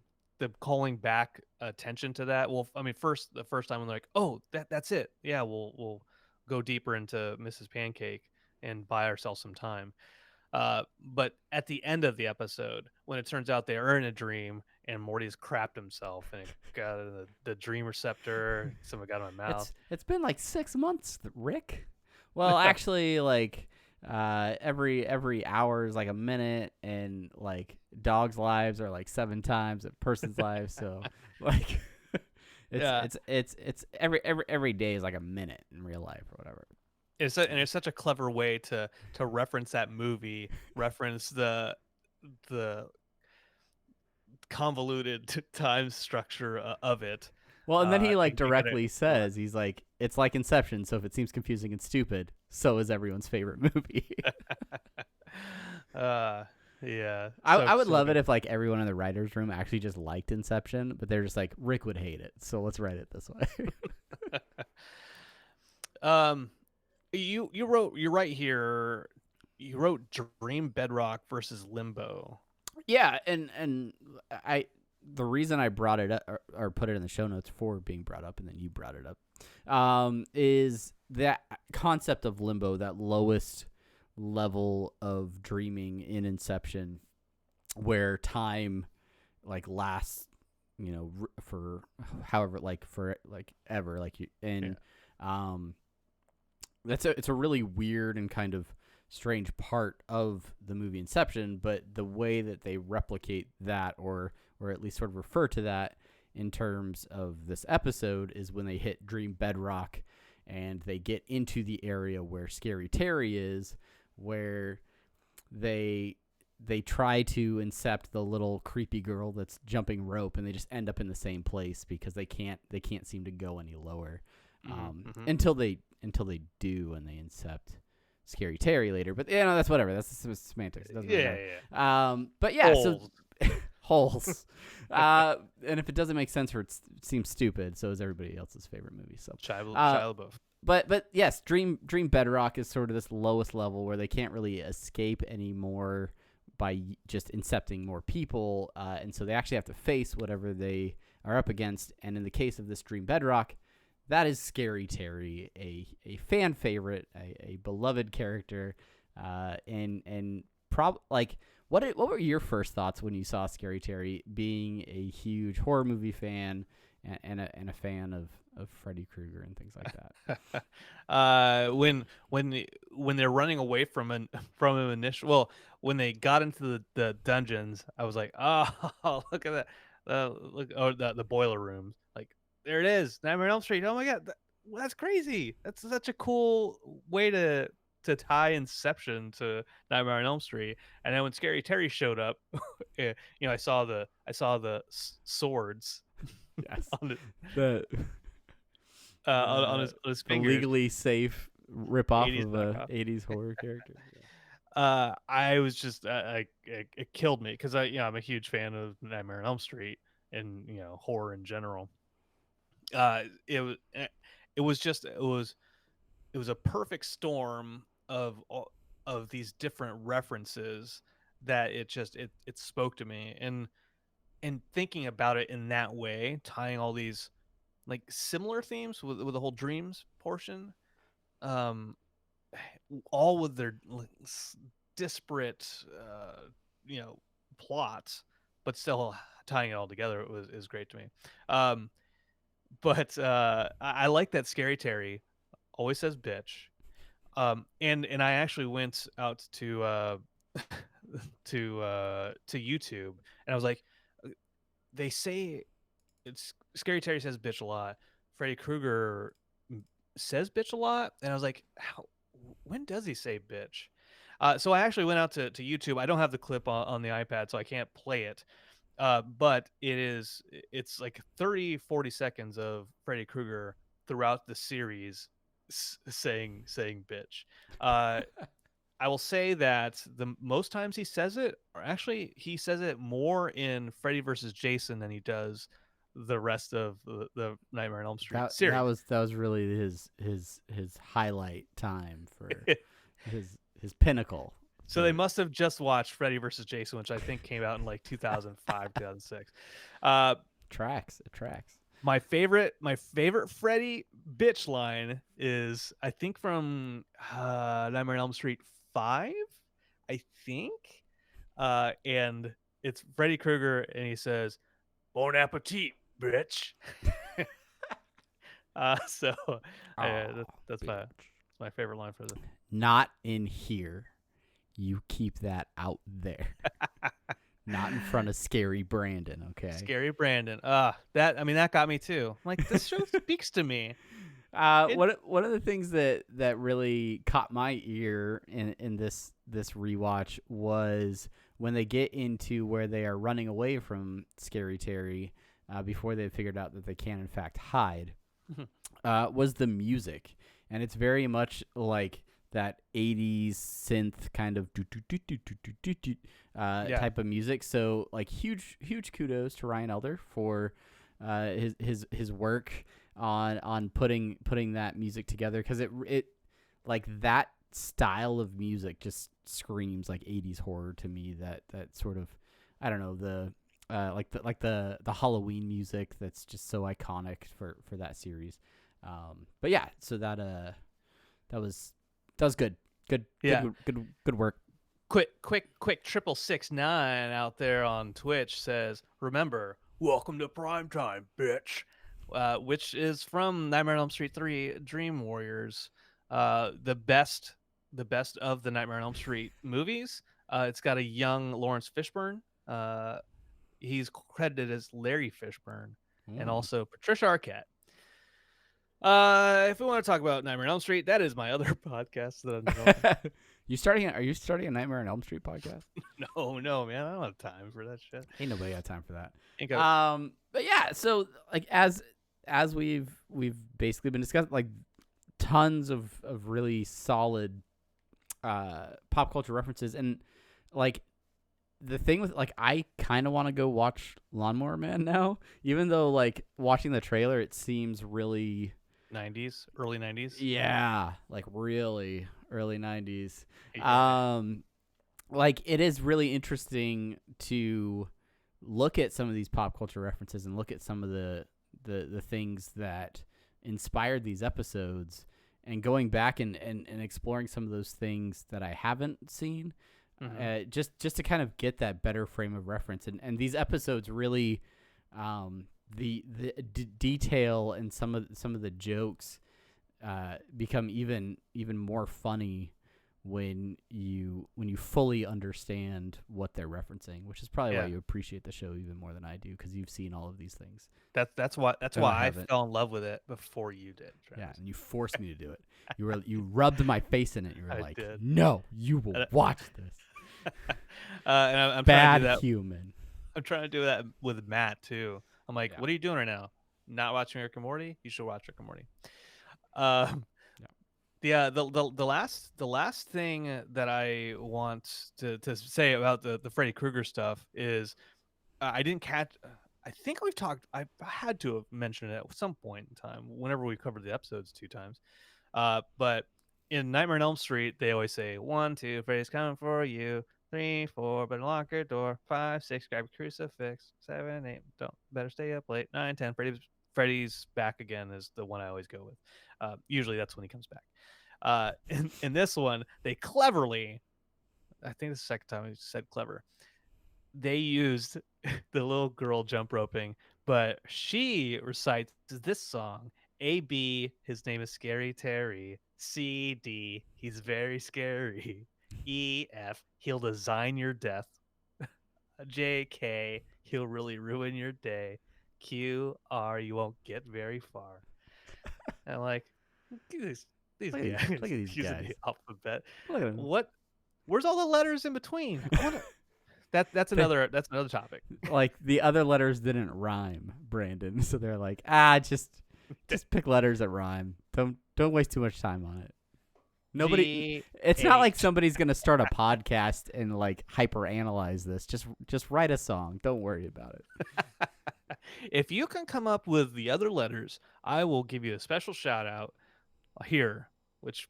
calling back attention to that. Well, I mean, the first time when they're like, oh, that's it. Yeah, we'll go deeper into Mrs. Pancake and buy ourselves some time. But at the end of the episode, when it turns out they are in a dream and Morty's crapped himself and it got the dream receptor, someone got in my mouth. It's been like 6 months, Rick. Well, actually, like every hour is like a minute, and like dogs' lives are like 7 times a person's life. So like, it's every day is like a minute in real life or whatever. It's such a clever way to reference that movie, reference the convoluted time structure of it. Well, and then he like directly says, he's like, it's like Inception, so if it seems confusing and stupid, so is everyone's favorite movie. Yeah. I would love it if like everyone in the writer's room actually just liked Inception, but they're just like, Rick would hate it, so let's write it this way. You wrote Dream Bedrock versus Limbo. Yeah, and the reason I brought it up or put it in the show notes for being brought up, and then you brought it up, is that concept of limbo, that lowest level of dreaming in Inception, where time like lasts, for however, like for like ever, like you, and it's a really weird and kind of strange part of the movie Inception, but the way that they replicate that, or at least sort of refer to that in terms of this episode, is when they hit Dream Bedrock and they get into the area where Scary Terry is, where they try to incept the little creepy girl that's jumping rope, and they just end up in the same place because they can't seem to go any lower until they do, and they incept Scary Terry later. But that's whatever. That's semantics. It doesn't really matter. But yeah, Holes. So holes. And if it doesn't make sense or it seems stupid, so is everybody else's favorite movie. So Shia LaBeouf. But yes, Dream Bedrock is sort of this lowest level where they can't really escape anymore just incepting more people, and so they actually have to face whatever they are up against. And in the case of this Dream Bedrock, that is Scary Terry, a fan favorite, a beloved character, and what were your first thoughts when you saw Scary Terry, being a huge horror movie fan and a fan of Freddy Krueger and things like that? When they're running away from him initially, well, when they got into the dungeons, I was like, oh, look at that, the boiler rooms, like there it is, Nightmare on Elm Street. Oh my God, that's crazy. That's such a cool way to tie Inception to Nightmare on Elm Street. And then when Scary Terry showed up, I saw the swords. Yes. On his fingers. Legally safe ripoff of a 80s horror character. I was just it killed me because I'm a huge fan of Nightmare on Elm Street and horror in general. It was a perfect storm of these different references that it spoke to me, and thinking about it in that way, tying all these like similar themes with the whole dreams portion, all with their disparate plots, but still tying it all together is great to me. But I like that Scary Terry always says bitch. And I actually went out to YouTube, and I was like, they say it's Scary Terry says bitch a lot. Freddy Krueger says bitch a lot, and I was like, when does he say bitch? So I actually went out to YouTube. I don't have the clip on the iPad, so I can't play it. But it's like 30-40 seconds of Freddy Krueger throughout the series saying bitch. I will say that the most times he says it, or actually he says it more in Freddy versus Jason than he does the rest of the Nightmare on Elm Street series. That was really his highlight time for his pinnacle. So they must have just watched Freddy versus Jason, which I think came out in like 2005, 2006. It tracks. My favorite Freddy bitch line is, I think, from Nightmare on Elm Street 5, I think. And it's Freddy Krueger, and he says, "Bon appetit, bitch." That's my favorite line for them. Not in here. You keep that out there. Not in front of Scary Brandon, okay? Scary Brandon. That got me too. Like, this show speaks to me. One of the things that really caught my ear in this rewatch was when they get into where they are running away from Scary Terry before they figured out that they can in fact hide, was the music. And it's very much like that 80s synth kind of type of music. So like huge kudos to Ryan Elder for his work on putting that music together, because it like that style of music just screams like 80s horror to me. That sort of, I don't know, the Halloween music that's just so iconic for that series. But yeah, so that was good. Good work. Quick 669 out there on Twitch says, "Remember, welcome to primetime, bitch," which is from Nightmare on Elm Street 3 Dream Warriors, the best of the Nightmare on Elm Street movies. It's got a young Lawrence Fishburne. He's credited as Larry Fishburne, and also Patricia Arquette. If we want to talk about Nightmare on Elm Street, that is my other podcast that I'm doing. Are you starting a Nightmare on Elm Street podcast? No, man, I don't have time for that shit. Ain't nobody got time for that. But yeah, so like as we've basically been discussing, like tons of really solid pop culture references, and like the thing with, like, I kind of want to go watch Lawnmower Man now, even though like watching the trailer it seems really early 90s. Yeah, like really early 90s. Yeah. like, it is really interesting to look at some of these pop culture references and look at some of the things that inspired these episodes, and going back and exploring some of those things that I haven't seen, just to kind of get that better frame of reference. And these episodes really, the detail and some of the jokes become even more funny when you fully understand what they're referencing, which is probably why you appreciate the show even more than I do, because you've seen all of these things. That's why I fell in love with it before you did, Travis. Yeah, and you forced me to do it. You rubbed my face in it. You were I like, did. "No, you will watch this." And I'm Bad trying to do that. human. I'm trying to do that with Matt too. I'm like, Yeah. what are you doing right now? Not watching Rick and Morty? You should watch Rick and Morty. The last thing that I want to say about the Freddy Krueger stuff is I didn't catch. I think we've talked. I had to have mentioned it at some point in time whenever we covered the episodes 2 times. But in Nightmare on Elm Street, they always say 1, 2, Freddy's coming for you. 3, 4, better lock your door. 5, 6, grab your crucifix. 7, 8, don't better stay up late. 9, 10, Freddy's back again is the one I always go with. Usually that's when he comes back. In this one, they cleverly, I think this is the second time I said clever, they used the little girl jump roping, but she recites this song. A, B, his name is Scary Terry. C, D, he's very scary. E, F, he'll design your death. J, K, he'll really ruin your day. Q, R, you won't get very far. And like, these Look guys at these using guys. the alphabet. Look at them. What? Where's all the letters in between? That's another topic. Like, the other letters didn't rhyme, Brandon. So they're like, just pick letters that rhyme. Don't waste too much time on it. Nobody. It's not like somebody's gonna start a podcast and like hyper analyze this. Just write a song. Don't worry about it. If you can come up with the other letters, I will give you a special shout out here, which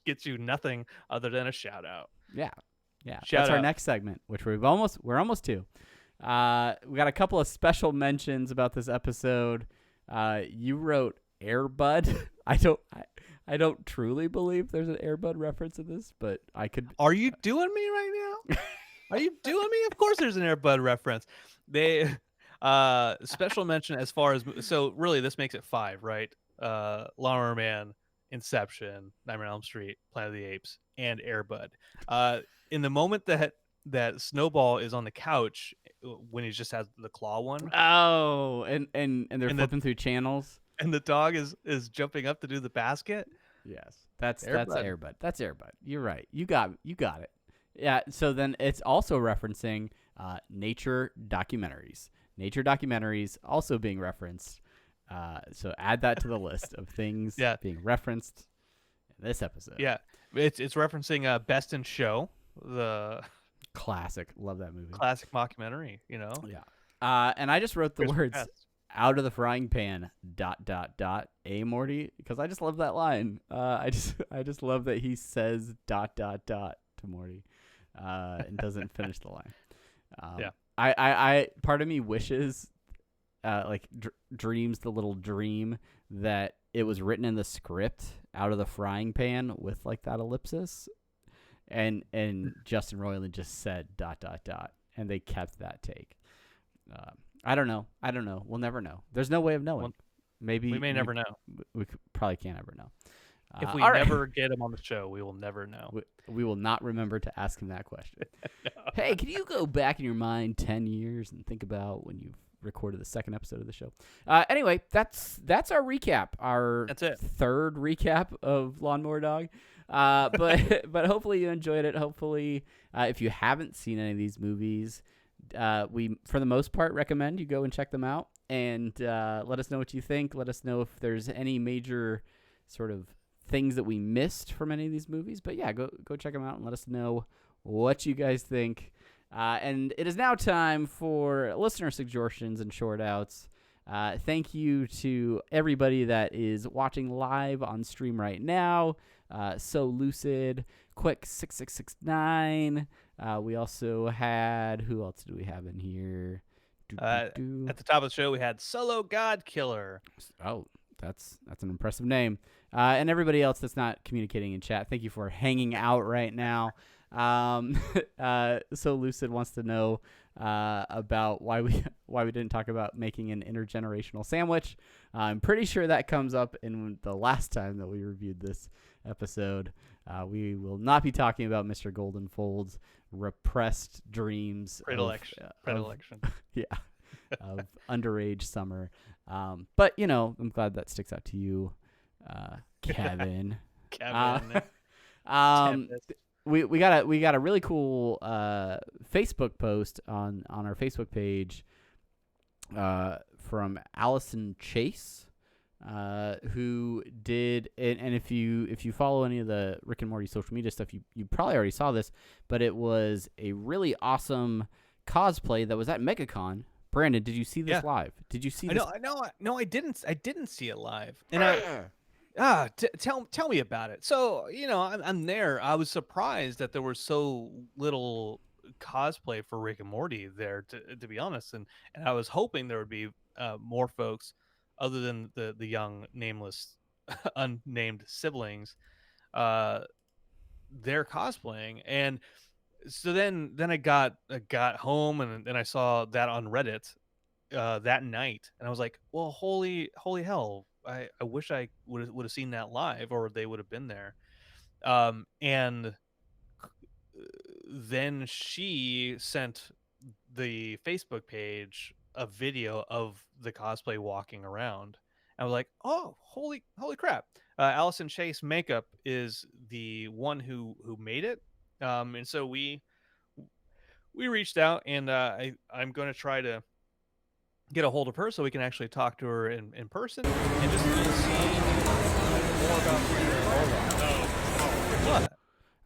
gets you nothing other than a shout out. Yeah. Shout That's our out. next segment, which we're almost to. We got a couple of special mentions about this episode. You wrote Airbud. I don't truly believe there's an Airbud reference in this, but I could. Are you doing me right now? Are you doing me? Of course, there's an Airbud reference. They special mention as far as, so really this makes it 5, right? Lawnmower Man, Inception, Nightmare on Elm Street, Planet of the Apes, and Airbud. In the moment that Snowball is on the couch when he just has the claw one. Oh, and they're flipping through channels. And the dog is jumping up to do the basket. Yes, that's Airbud. Airbud. That's Airbud. You're right. You got it. Yeah. So then it's also referencing nature documentaries. Nature documentaries also being referenced. So add that to the list of things being referenced in this episode. Yeah, it's referencing Best in Show, the classic. Love that movie. Classic mockumentary. You know. Yeah. And I just wrote the words Best. "out of the frying pan." ... A Morty, because I just love that line. I just love that he says ... to Morty, and doesn't finish the line. I part of me wishes, dreams the little dream that it was written in the script "out of the frying pan" with like that ellipsis, and Justin Roiland just said ... and they kept that take. I don't know. We'll never know. There's no way of knowing. Maybe we may never know. We probably can't ever know. If we never get him on the show, we will never know. We will not remember to ask him that question. No. Hey, can you go back in your mind 10 years and think about when you recorded the second episode of the show? Anyway, that's our recap. That's it. Third recap of Lawnmower Dog. But hopefully you enjoyed it. Hopefully, if you haven't seen any of these movies, we, for the most part, recommend you go and check them out and let us know what you think. Let us know if there's any major sort of things that we missed from any of these movies. But yeah, go check them out and let us know what you guys think. And it is now time for listener suggestions and short outs. Thank you to everybody that is watching live on stream right now. So Lucid, Quick 6669. We also had, who else do we have in here? At the top of the show, we had Solo God Killer. Oh, that's an impressive name. And everybody else that's not communicating in chat, thank you for hanging out right now. So Lucid wants to know about why we didn't talk about making an intergenerational sandwich. I'm pretty sure that comes up in the last time that we reviewed this episode. We will not be talking about Mr. Goldenfold's repressed dreams. Predilection. Of underage summer. But, I'm glad that sticks out to you, Kevin. Kevin. We got a really cool Facebook post on our Facebook page from Allison Chase, who did, and if you follow any of the Rick and Morty social media stuff, you probably already saw this, but it was a really awesome cosplay that was at MegaCon. Brandon, did you see this live? Did you see this? No, I didn't see it live. And tell me about it. So, I'm there. I was surprised that there was so little cosplay for Rick and Morty there, to be honest. And I was hoping there would be more folks other than the young, nameless, unnamed siblings there cosplaying. And so then I got home and then I saw that on Reddit that night, and I was like, well, holy hell, I wish I would have seen that live, or they would have been there. And then she sent the Facebook page a video of the cosplay walking around. I was like, oh, holy crap. Allison Chase Makeup is the one who made it. And so we reached out, and I'm going to try to get a hold of her so we can actually talk to her in person and just see more about what.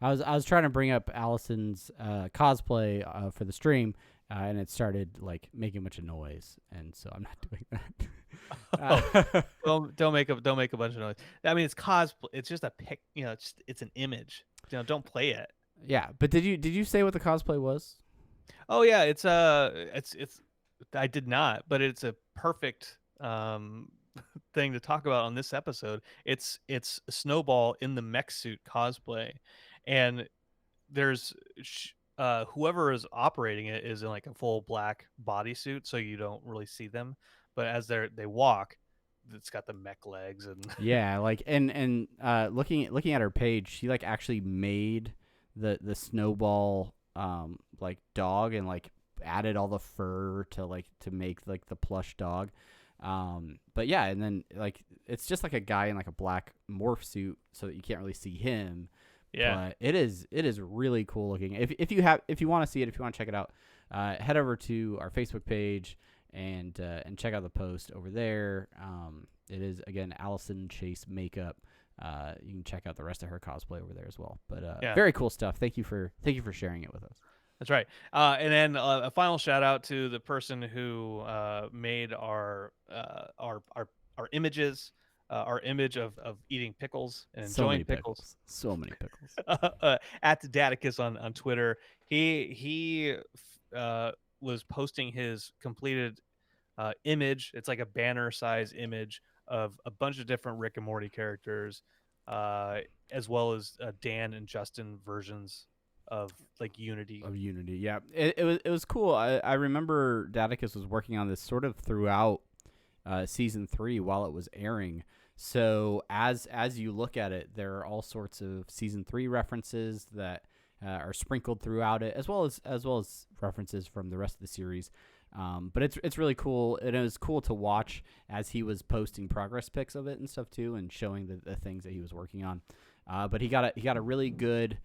I was trying to bring up Allison's cosplay for the stream, and it started like making a bunch of noise, and so I'm not doing that. Don't make a bunch of noise. I mean, it's cosplay. It's just a pic. It's an image. Don't play it. Yeah, but did you say what the cosplay was? Oh yeah, it's I did not, but it's a perfect thing to talk about on this episode. It's Snowball in the mech suit cosplay, and there's whoever is operating it is in like a full black bodysuit, so you don't really see them. But as they walk, it's got the mech legs and yeah, like and looking at her page, she like actually made the Snowball like dog and like added all the fur to make like the plush dog. But yeah, and then like it's just like a guy in like a black morph suit so that you can't really see him. Yeah. But it is really cool looking. If you want to see it, if you want to check it out, head over to our Facebook page and check out the post over there. It is again Allison Chase Makeup. You can check out the rest of her cosplay over there as well. But very cool stuff. Thank you for sharing it with us. That's right. And then a final shout out to the person who made our images, our image of eating pickles and enjoying pickles. So many pickles. At Daticus on Twitter. He was posting his completed image. It's like a banner size image of a bunch of different Rick and Morty characters, as well as Dan and Justin versions of like Unity. Yeah. It was cool. I remember Daticus was working on this sort of throughout season 3 while it was airing. So as you look at it, there are all sorts of season 3 references that are sprinkled throughout it, as well as references from the rest of the series. But it's really cool, and it was cool to watch as he was posting progress pics of it and stuff too, and showing the things that he was working on. But he got a really good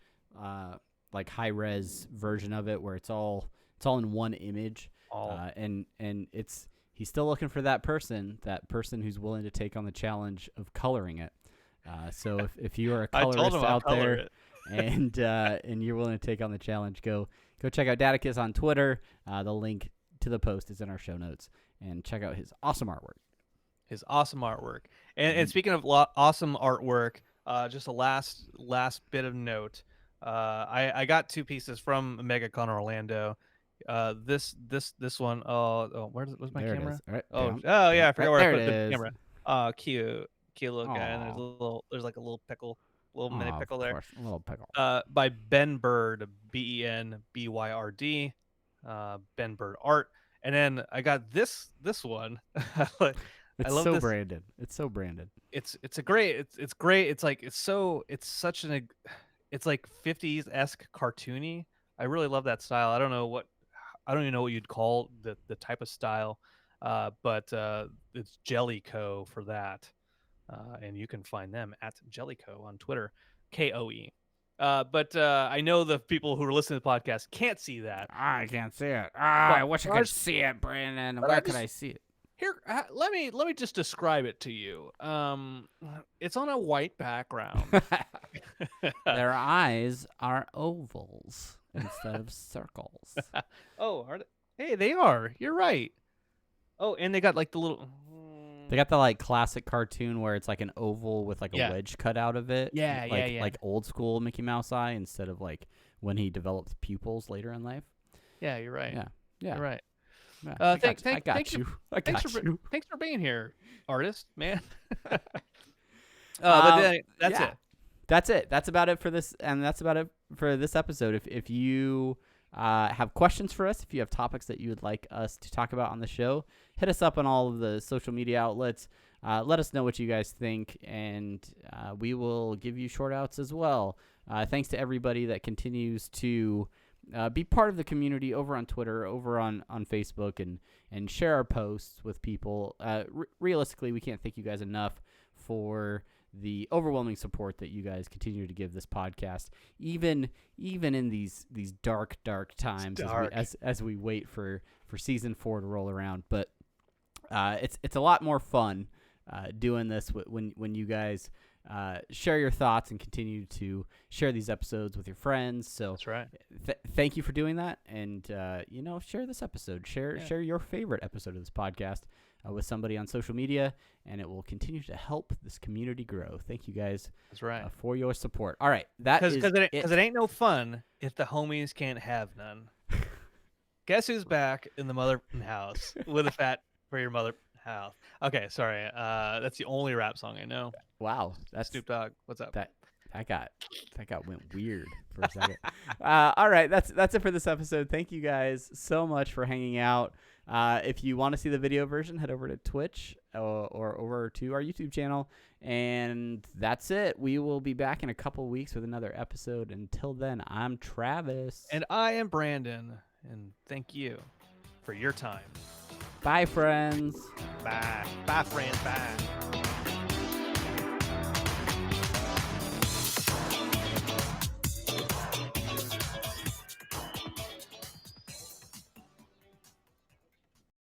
like high res version of it where it's all in one image. And he's still looking for that person who's willing to take on the challenge of coloring it. So if you are a colorist out there and you're willing to take on the challenge, go check out Daticus on Twitter. The link to the post is in our show notes, and check out his awesome artwork. His awesome artwork. And speaking of awesome artwork, just a last bit of note. I got 2 pieces from MegaCon Orlando. This one. Where's my There camera? It is. All right, Oh yeah, I forgot where I put the is. camera. Cute little guy. And Aw. there's like a little pickle, mini pickle there. Course, a little pickle. By Ben Bird, BenByrd, Ben Bird art. And then I got this one. It's love so this. branded. It's so branded. It's great. It's great. It's like it's like 50s-esque cartoony. I really love that style. I don't even know what you'd call the type of style, but it's Jellico for that, and you can find them at Jellico on Twitter, KOE. But I know the people who are listening to the podcast can't see that. I can't see it. I wish I could see it, Brandon. Where could I see it? Here, let me just describe it to you. It's on a white background. Their eyes are ovals instead of circles. Oh, are they? Hey, they are. You're right. Oh, and they got like the little. They got the like classic cartoon where it's like an oval with like a Yeah. wedge cut out of it. Yeah, yeah. Like old school Mickey Mouse eye instead of like when he developed pupils later in life. Yeah, you're right. Yeah. You're right. Yeah. I got you. Thanks for being here, artist, man. But that's it. That's it. That's about it for this, and that's about it for this episode. If you have questions for us, if you have topics that you would like us to talk about on the show, hit us up on all of the social media outlets. Let us know what you guys think, and we will give you short outs as well. Thanks to everybody that continues to be part of the community over on Twitter, over on Facebook, and share our posts with people. Realistically, we can't thank you guys enough for the overwhelming support that you guys continue to give this podcast, even in these dark times as we wait for season 4 to roll around. But it's a lot more fun doing this when you guys share your thoughts and continue to share these episodes with your friends. So That's right. Thank you for doing that, and share this episode. Share your favorite episode of this podcast with somebody on social media, and it will continue to help this community grow. Thank you guys. That's right. For your support. All right, because it ain't no fun if the homies can't have none. Guess who's back in the mother house with a fat for your mother house? Okay, sorry. That's the only rap song I know. Wow, that's Snoop Dogg. What's up? That went weird for a second. All right, that's it for this episode. Thank you guys so much for hanging out. If you want to see the video version, head over to Twitch or over to our YouTube channel. And that's it. We will be back in a couple weeks with another episode. Until then, I'm Travis. And I am Brandon. And thank you for your time. Bye, friends. Bye. Bye, friends. Bye.